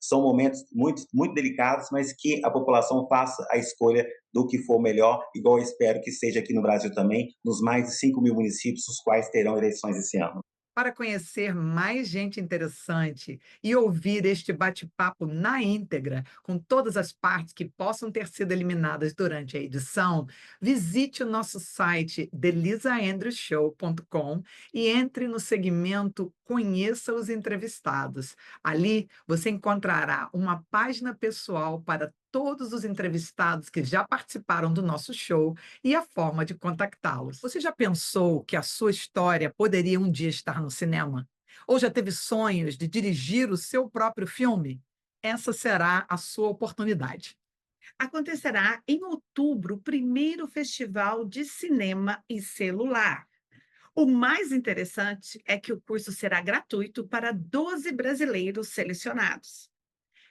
são momentos muito, muito delicados, mas que a população faça a escolha do que for melhor, igual eu espero que seja aqui no Brasil também, nos mais de 5.000 municípios, os quais terão eleições esse ano. Para conhecer mais gente interessante e ouvir este bate-papo na íntegra, com todas as partes que possam ter sido eliminadas durante a edição, visite o nosso site delisaandrewshow.com e entre no segmento Conheça os entrevistados. Ali você encontrará uma página pessoal para todos os entrevistados que já participaram do nosso show e a forma de contactá-los. Você já pensou que a sua história poderia um dia estar no cinema? Ou já teve sonhos de dirigir o seu próprio filme? Essa será a sua oportunidade. Acontecerá em outubro o primeiro festival de cinema e celular. O mais interessante é que o curso será gratuito para 12 brasileiros selecionados.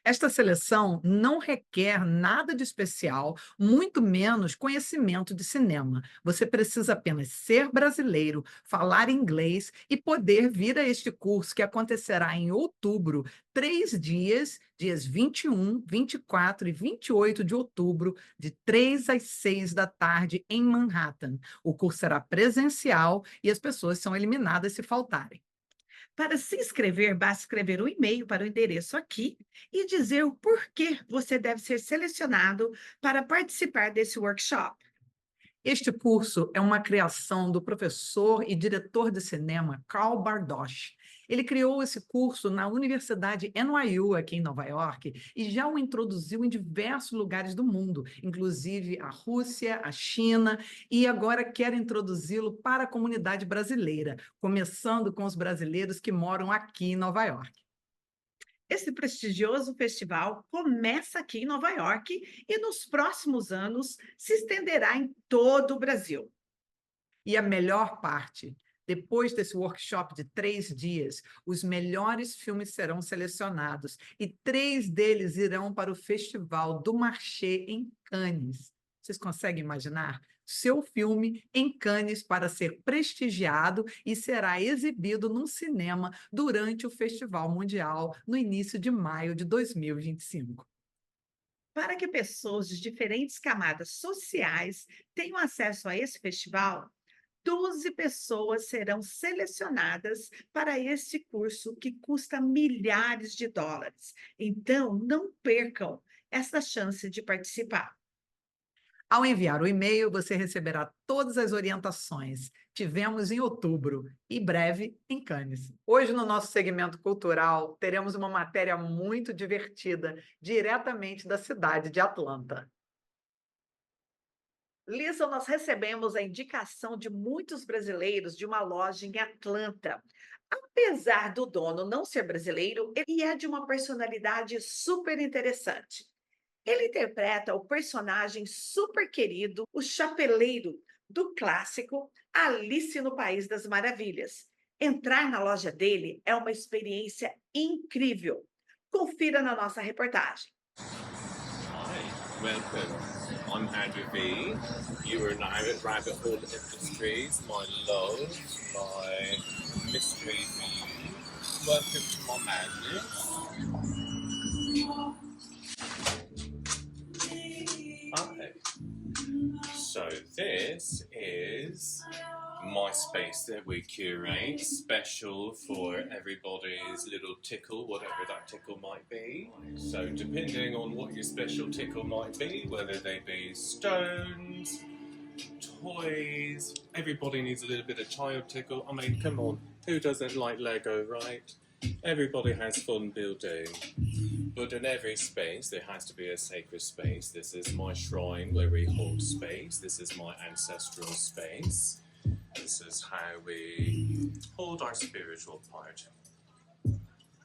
Esta seleção não requer nada de especial, muito menos conhecimento de cinema. Você precisa apenas ser brasileiro, falar inglês e poder vir a este curso que acontecerá em outubro, 3 dias, dias 21, 24 e 28 de outubro, de 3 às 6 da tarde, em Manhattan. O curso será presencial e as pessoas são eliminadas se faltarem. Para se inscrever, basta escrever um e-mail para o endereço aqui e dizer o porquê você deve ser selecionado para participar desse workshop. Este curso é uma criação do professor e diretor de cinema Carl Bardosh. Ele criou esse curso na Universidade NYU, aqui em Nova York, e já o introduziu em diversos lugares do mundo, inclusive a Rússia, a China, e agora quer introduzi-lo para a comunidade brasileira, começando com os brasileiros que moram aqui em Nova York. Esse prestigioso festival começa aqui em Nova York e nos próximos anos se estenderá em todo o Brasil. E a melhor parte, depois desse workshop de 3 dias, os melhores filmes serão selecionados e 3 deles irão para o Festival do Marché em Cannes. Vocês conseguem imaginar? Seu filme em Cannes para ser prestigiado e será exibido num cinema durante o Festival Mundial no início de maio de 2025. Para que pessoas de diferentes camadas sociais tenham acesso a esse festival, 12 pessoas serão selecionadas para este curso que custa milhares de dólares. Então, não percam essa chance de participar. Ao enviar o e-mail, você receberá todas as orientações. Tivemos em outubro e breve em Cannes. Hoje, no nosso segmento cultural, teremos uma matéria muito divertida, diretamente da cidade de Atlanta. Lisa, nós recebemos a indicação de muitos brasileiros de uma loja em Atlanta. Apesar do dono não ser brasileiro, ele é de uma personalidade super interessante. Ele interpreta o personagem super querido, o chapeleiro do clássico Alice no País das Maravilhas. Entrar na loja dele é uma experiência incrível. Confira na nossa reportagem. Hi, welcome. I'm Andrew V. You are now at Rabbit Hole Industries, my love, my mystery view. Welcome to my madness. Hi. So this is my space that we curate, special for everybody's little tickle, whatever that tickle might be. So depending on what your special tickle might be, whether they be stones, toys, everybody needs a little bit of child tickle. I mean, come on, who doesn't like Lego, right? Everybody has fun building. But in every space, there has to be a sacred space. This is my shrine where we hold space. This is my ancestral space. This is how we hold our spiritual part.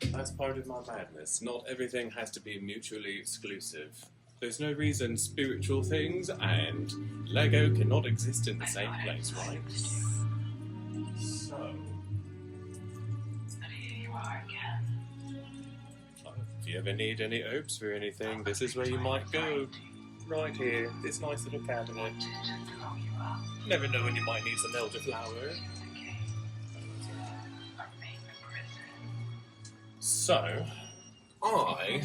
That's part of my madness. Not everything has to be mutually exclusive. There's no reason spiritual things and Lego cannot exist in the same place, right? So, if you ever need any herbs for anything, this is where you might go. Right here, this nice little cabinet. Never know when you might need some elderflower. So, I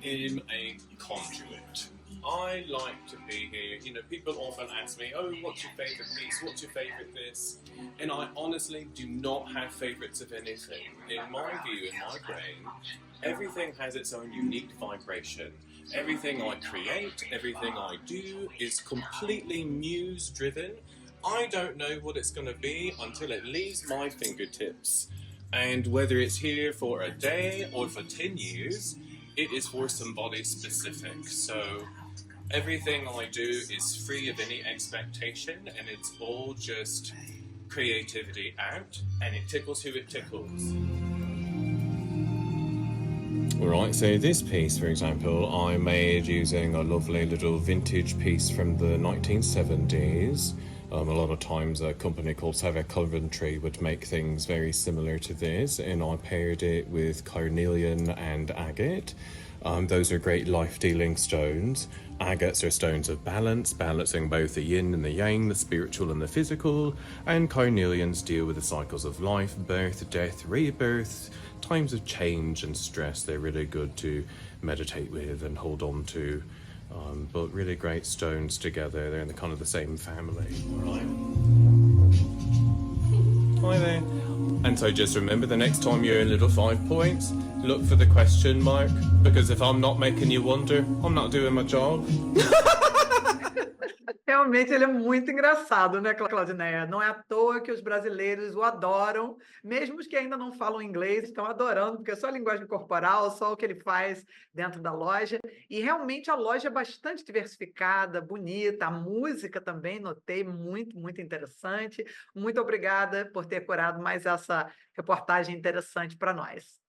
am a conduit. I like to be here. You know, people often ask me, oh, what's your favourite piece? What's your favourite this? And I honestly do not have favourites of anything. In my view, in my brain, everything has its own unique vibration. Everything I create, everything I do is completely muse-driven. I don't know what it's going to be until it leaves my fingertips. And whether it's here for a day or for 10 years, it is for somebody specific. So everything I do is free of any expectation, and it's all just creativity out, and it tickles who it tickles. Alright, so this piece, for example, I made using a lovely little vintage piece from the 1970s. A lot of times a company called Savile Coventry would make things very similar to this, and I paired it with carnelian and agate. Those are great life-dealing stones. Agates are stones of balance, balancing both the yin and the yang, the spiritual and the physical, and carnelians deal with the cycles of life, birth, death, rebirth, times of change and stress. They're really good to meditate with and hold on to. But really great stones together. They're in the kind of the same family. Right. Hi there. And so just remember, the next time you're in Little 5 Points, look for the question mark, because if I'm not making you wonder, I'm not doing my job. Realmente ele é muito engraçado, né, Claudineia? Não é à toa que os brasileiros o adoram, mesmo os que ainda não falam inglês, estão adorando, porque é só a linguagem corporal, só o que ele faz dentro da loja. E realmente a loja é bastante diversificada, bonita, a música também, notei, muito, muito interessante. Muito obrigada por ter curado mais essa reportagem interessante para nós.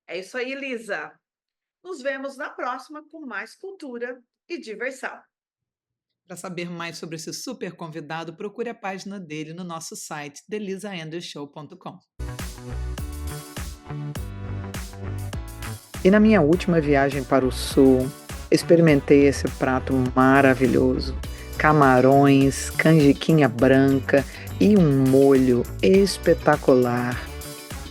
É isso aí, Lisa. Nos vemos na próxima com mais cultura e diversão. Para saber mais sobre esse super convidado, procure a página dele no nosso site, thelisaandershow.com. E na minha última viagem para o sul, experimentei esse prato maravilhoso. Camarões, canjiquinha branca e um molho espetacular.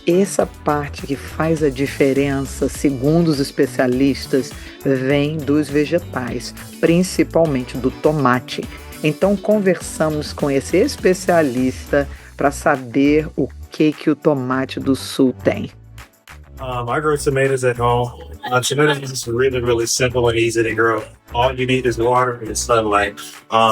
Essa parte que faz a diferença, segundo os especialistas, vem dos vegetais, principalmente do tomate. Então conversamos com esse especialista para saber o que o tomate do sul tem. I grow tomatoes at home. Tomatoes is really, really simple and easy to grow. All you need is water and sunlight.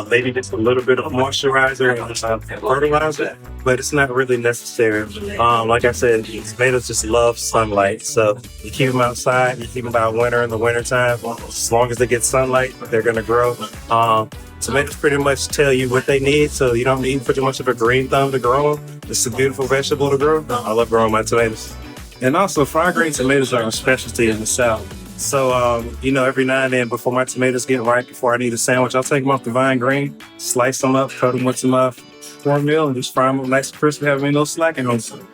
Maybe just a little bit of moisturizer and fertilizer, but it's not really necessary. Like I said, tomatoes just love sunlight. So you keep them outside, you keep them out winter in the wintertime. As long as they get sunlight, they're going to grow. Tomatoes pretty much tell you what they need, so you don't need pretty much of a green thumb to grow them. It's a beautiful vegetable to grow. I love growing my tomatoes. And also, fried green tomatoes are a specialty in the South. So, every now and then before my tomatoes get ripe, before I need a sandwich, I'll take them off the vine green, slice them up, cut them with some cornmeal, and just fry them up nice and crispy, have them in no slacking on them.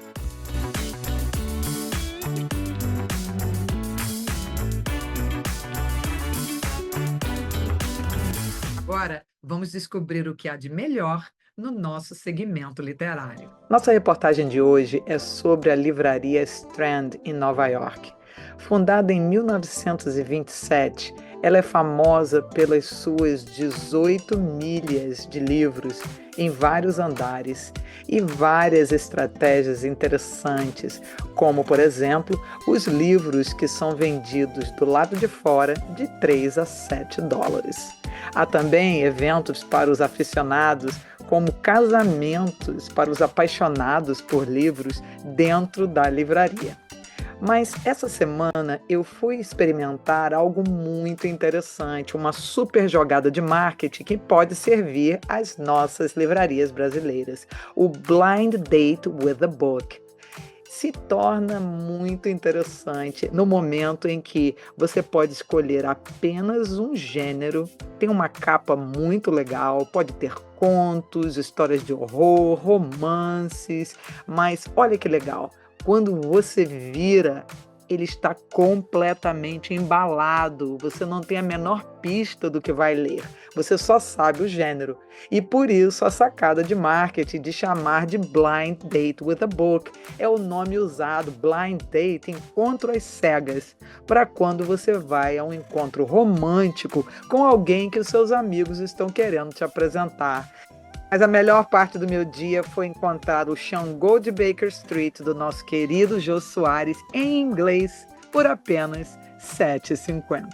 Agora, vamos descobrir o que há de melhor no nosso segmento literário. Nossa reportagem de hoje é sobre a livraria Strand, em Nova York. Fundada em 1927, ela é famosa pelas suas 18 milhas de livros em vários andares e várias estratégias interessantes, como, por exemplo, os livros que são vendidos do lado de fora de 3 a 7 dólares. Há também eventos para os aficionados, como casamentos para os apaixonados por livros dentro da livraria. Mas essa semana eu fui experimentar algo muito interessante, uma super jogada de marketing que pode servir às nossas livrarias brasileiras. O Blind Date with a Book se torna muito interessante no momento em que você pode escolher apenas um gênero, tem uma capa muito legal, pode ter contos, histórias de horror, romances, mas olha que legal, quando você vira, ele está completamente embalado, você não tem a menor pista do que vai ler, você só sabe o gênero. E por isso a sacada de marketing de chamar de Blind Date with a Book é o nome usado, Blind Date, encontro às cegas, para quando você vai a um encontro romântico com alguém que os seus amigos estão querendo te apresentar. Mas a melhor parte do meu dia foi encontrar o Xangô de Baker Street do nosso querido Jô Soares em inglês por apenas R$ 7,50.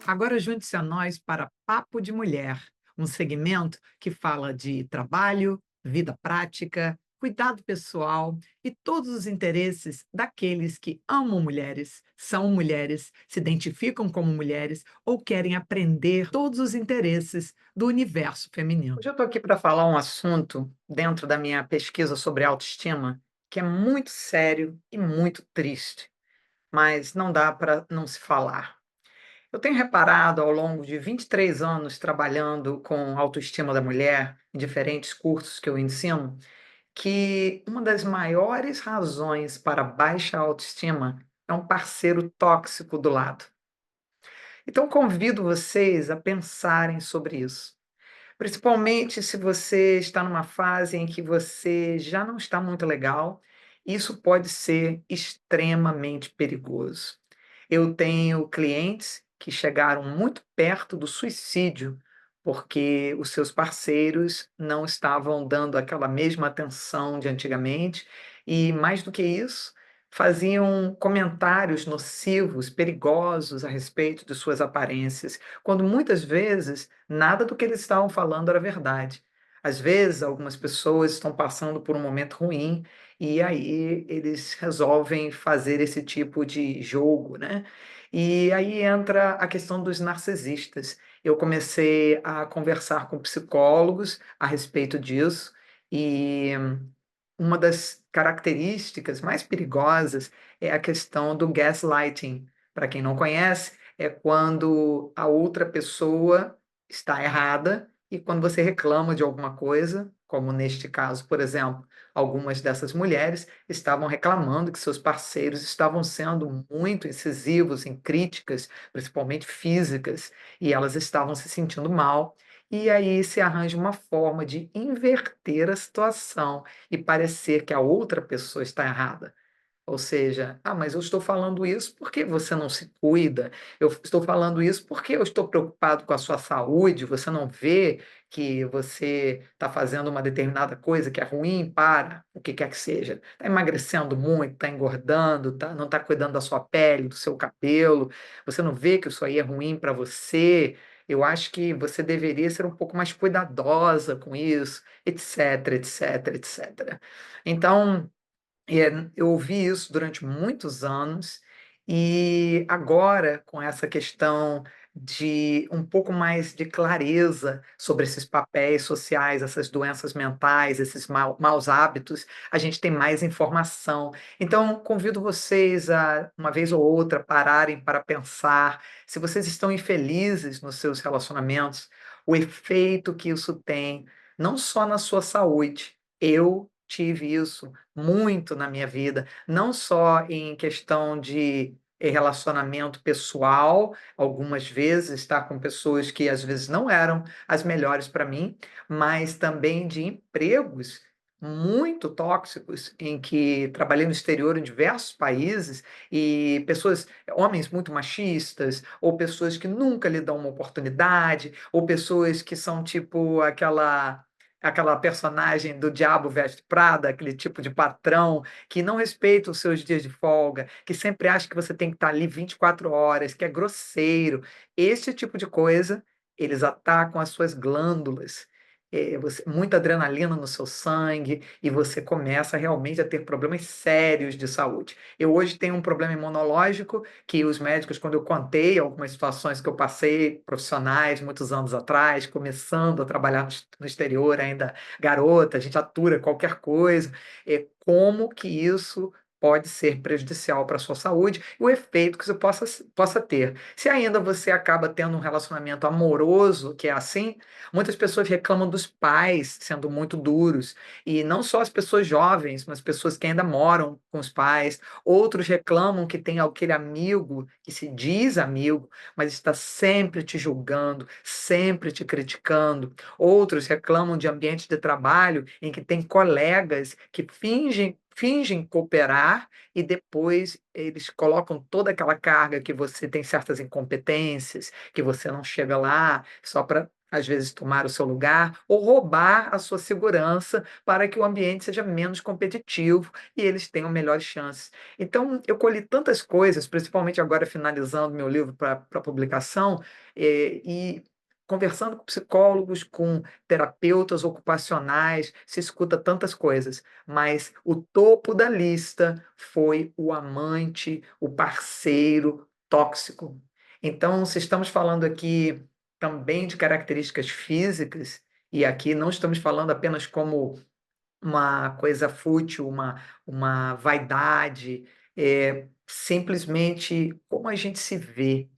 Agora junte-se a nós para Papo de Mulher, um segmento que fala de trabalho, vida prática, cuidado pessoal e todos os interesses daqueles que amam mulheres, são mulheres, se identificam como mulheres ou querem aprender todos os interesses do universo feminino. Hoje eu estou aqui para falar um assunto dentro da minha pesquisa sobre autoestima que é muito sério e muito triste, mas não dá para não se falar. Eu tenho reparado ao longo de 23 anos trabalhando com autoestima da mulher, em diferentes cursos que eu ensino, que uma das maiores razões para baixa autoestima é um parceiro tóxico do lado. Então, convido vocês a pensarem sobre isso. Principalmente se você está numa fase em que você já não está muito legal, isso pode ser extremamente perigoso. Eu tenho clientes que chegaram muito perto do suicídio porque os seus parceiros não estavam dando aquela mesma atenção de antigamente e, mais do que isso, faziam comentários nocivos, perigosos a respeito de suas aparências, quando muitas vezes nada do que eles estavam falando era verdade. Às vezes, algumas pessoas estão passando por um momento ruim e aí eles resolvem fazer esse tipo de jogo, né? E aí entra a questão dos narcisistas. Eu comecei a conversar com psicólogos a respeito disso e uma das características mais perigosas é a questão do gaslighting. Para quem não conhece, é quando a outra pessoa está errada e quando você reclama de alguma coisa, como neste caso, por exemplo, algumas dessas mulheres estavam reclamando que seus parceiros estavam sendo muito incisivos em críticas, principalmente físicas, e elas estavam se sentindo mal. E aí se arranja uma forma de inverter a situação e parecer que a outra pessoa está errada. Ou seja, mas eu estou falando isso porque você não se cuida, eu estou falando isso porque eu estou preocupado com a sua saúde, você não vê que você está fazendo uma determinada coisa que é ruim para o que quer que seja. Está emagrecendo muito, está engordando, não está cuidando da sua pele, do seu cabelo, você não vê que isso aí é ruim para você. Eu acho que você deveria ser um pouco mais cuidadosa com isso, etc, etc, etc. Então, eu ouvi isso durante muitos anos e agora, com essa questão de um pouco mais de clareza sobre esses papéis sociais, essas doenças mentais, esses maus hábitos, a gente tem mais informação. Então, convido vocês a, uma vez ou outra, pararem para pensar se vocês estão infelizes nos seus relacionamentos, o efeito que isso tem, não só na sua saúde. Eu tive isso muito na minha vida, não só em questão de relacionamento pessoal, algumas vezes estar com pessoas que às vezes não eram as melhores para mim, mas também de empregos muito tóxicos em que trabalhei no exterior em diversos países e pessoas, homens muito machistas, ou pessoas que nunca lhe dão uma oportunidade, ou pessoas que são tipo aquela personagem do Diabo Veste Prada, aquele tipo de patrão que não respeita os seus dias de folga, que sempre acha que você tem que estar ali 24 horas, que é grosseiro. Esse tipo de coisa, eles atacam as suas glândulas. Muita adrenalina no seu sangue e você começa realmente a ter problemas sérios de saúde. Eu hoje tenho um problema imunológico que os médicos, quando eu contei algumas situações que eu passei, profissionais, muitos anos atrás, começando a trabalhar no exterior, ainda garota, a gente atura qualquer coisa, como que isso pode ser prejudicial para a sua saúde e o efeito que isso possa ter. Se ainda você acaba tendo um relacionamento amoroso, que é assim, muitas pessoas reclamam dos pais sendo muito duros, e não só as pessoas jovens, mas pessoas que ainda moram com os pais. Outros reclamam que tem aquele amigo que se diz amigo, mas está sempre te julgando, sempre te criticando. Outros reclamam de ambientes de trabalho em que tem colegas que fingem cooperar e depois eles colocam toda aquela carga que você tem certas incompetências, que você não chega lá só para às vezes tomar o seu lugar ou roubar a sua segurança para que o ambiente seja menos competitivo e eles tenham melhores chances. Então, eu colhi tantas coisas, principalmente agora finalizando meu livro para publicação, e conversando com psicólogos, com terapeutas ocupacionais, se escuta tantas coisas, mas o topo da lista foi o amante, o parceiro tóxico. Então, se estamos falando aqui também de características físicas, e aqui não estamos falando apenas como uma coisa fútil, uma vaidade, é simplesmente como a gente se vê.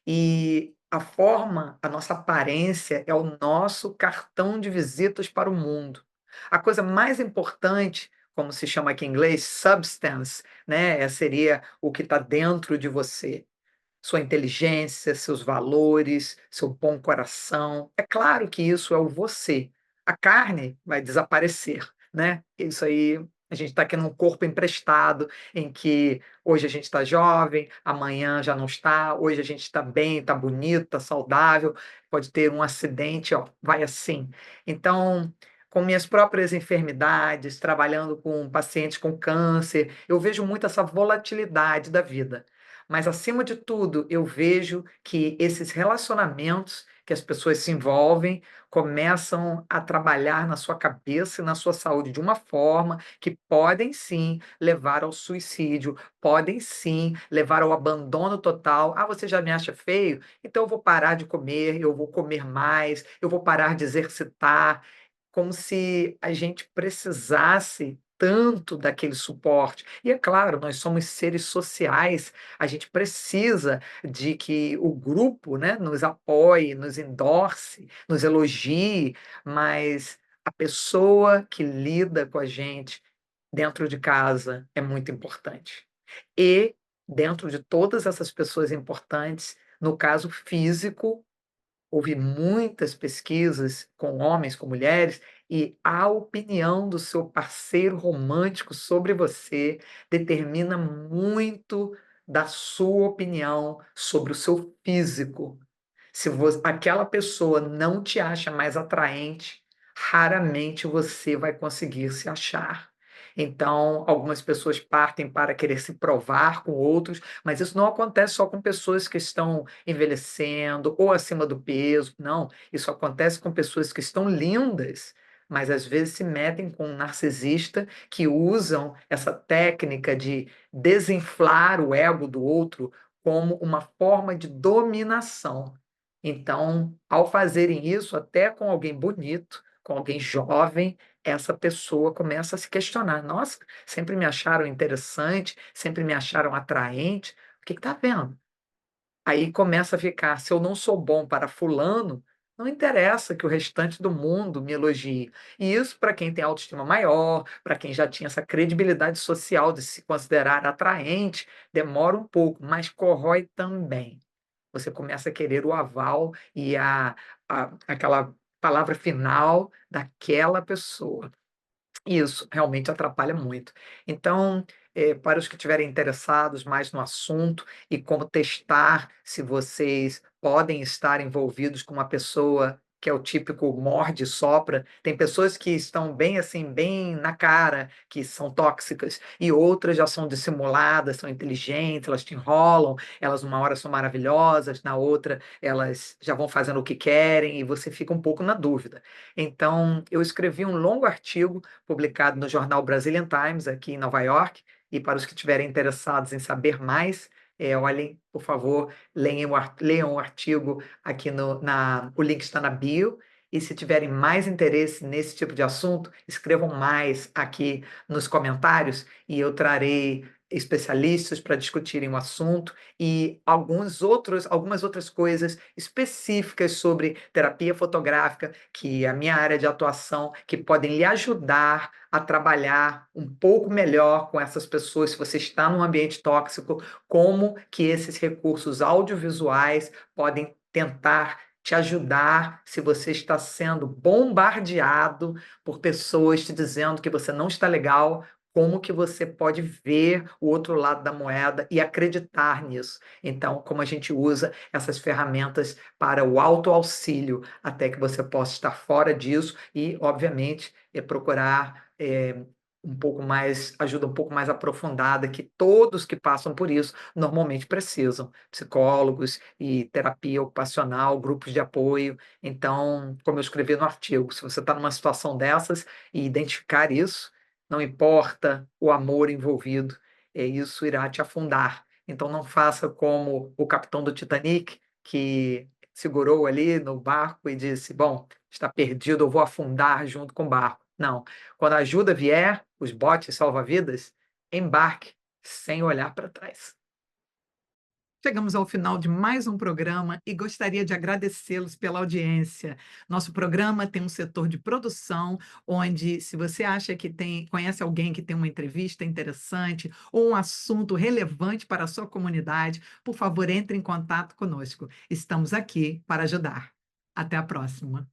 E a forma, a nossa aparência é o nosso cartão de visitas para o mundo. A coisa mais importante, como se chama aqui em inglês, substance, né? Seria o que está dentro de você, sua inteligência, seus valores, seu bom coração. É claro que isso é o você. A carne vai desaparecer, né? Isso aí, a gente está aqui num corpo emprestado, em que hoje a gente está jovem, amanhã já não está, hoje a gente está bem, está bonito, está saudável, pode ter um acidente, ó, vai assim. Então, com minhas próprias enfermidades, trabalhando com pacientes com câncer, eu vejo muito essa volatilidade da vida. Mas, acima de tudo, eu vejo que esses relacionamentos que as pessoas se envolvem começam a trabalhar na sua cabeça e na sua saúde de uma forma que podem sim levar ao suicídio, podem sim levar ao abandono total. Ah, você já me acha feio? Então eu vou parar de comer, eu vou comer mais, eu vou parar de exercitar, como se a gente precisasse tanto daquele suporte. E é claro, nós somos seres sociais, a gente precisa de que o grupo, né, nos apoie, nos endorse, nos elogie, mas a pessoa que lida com a gente dentro de casa é muito importante. E dentro de todas essas pessoas importantes, no caso físico, houve muitas pesquisas com homens, com mulheres, e a opinião do seu parceiro romântico sobre você determina muito da sua opinião sobre o seu físico. Se aquela pessoa não te acha mais atraente, raramente você vai conseguir se achar. Então, algumas pessoas partem para querer se provar com outros, mas isso não acontece só com pessoas que estão envelhecendo ou acima do peso, não. Isso acontece com pessoas que estão lindas, mas às vezes se metem com um narcisista que usam essa técnica de desinflar o ego do outro como uma forma de dominação. Então, ao fazerem isso, até com alguém bonito, com alguém jovem, essa pessoa começa a se questionar: nossa, sempre me acharam interessante, sempre me acharam atraente, o que está vendo? Aí começa a ficar: se eu não sou bom para fulano, não interessa que o restante do mundo me elogie. E isso, para quem tem autoestima maior, para quem já tinha essa credibilidade social de se considerar atraente, demora um pouco, mas corrói também. Você começa a querer o aval e aquela palavra final daquela pessoa. Isso realmente atrapalha muito. Então, para os que estiverem interessados mais no assunto e como testar se vocês podem estar envolvidos com uma pessoa que é o típico morde e sopra, tem pessoas que estão bem assim, bem na cara, que são tóxicas, e outras já são dissimuladas, são inteligentes, elas te enrolam, elas uma hora são maravilhosas, na outra elas já vão fazendo o que querem e você fica um pouco na dúvida. Então, eu escrevi um longo artigo publicado no jornal Brazilian Times, aqui em Nova York. E para os que estiverem interessados em saber mais, olhem, por favor, leiam o artigo aqui o link está na bio. E se tiverem mais interesse nesse tipo de assunto, escrevam mais aqui nos comentários e eu trarei especialistas para discutirem o assunto e algumas outras coisas específicas sobre terapia fotográfica, que é a minha área de atuação, que podem lhe ajudar a trabalhar um pouco melhor com essas pessoas, se você está num ambiente tóxico, como que esses recursos audiovisuais podem tentar te ajudar se você está sendo bombardeado por pessoas te dizendo que você não está legal, como que você pode ver o outro lado da moeda e acreditar nisso. Então, como a gente usa essas ferramentas para o autoauxílio, até que você possa estar fora disso e, obviamente, procurar um pouco mais, ajuda um pouco mais aprofundada, que todos que passam por isso normalmente precisam. Psicólogos e terapia ocupacional, grupos de apoio. Então, como eu escrevi no artigo, se você está numa situação dessas e identificar isso, não importa o amor envolvido, isso irá te afundar. Então não faça como o capitão do Titanic, que segurou ali no barco e disse: bom, está perdido, eu vou afundar junto com o barco. Não. Quando a ajuda vier, os botes salva-vidas, embarque sem olhar para trás. Chegamos ao final de mais um programa e gostaria de agradecê-los pela audiência. Nosso programa tem um setor de produção, onde, se você acha que conhece alguém que tem uma entrevista interessante ou um assunto relevante para a sua comunidade, por favor, entre em contato conosco. Estamos aqui para ajudar. Até a próxima.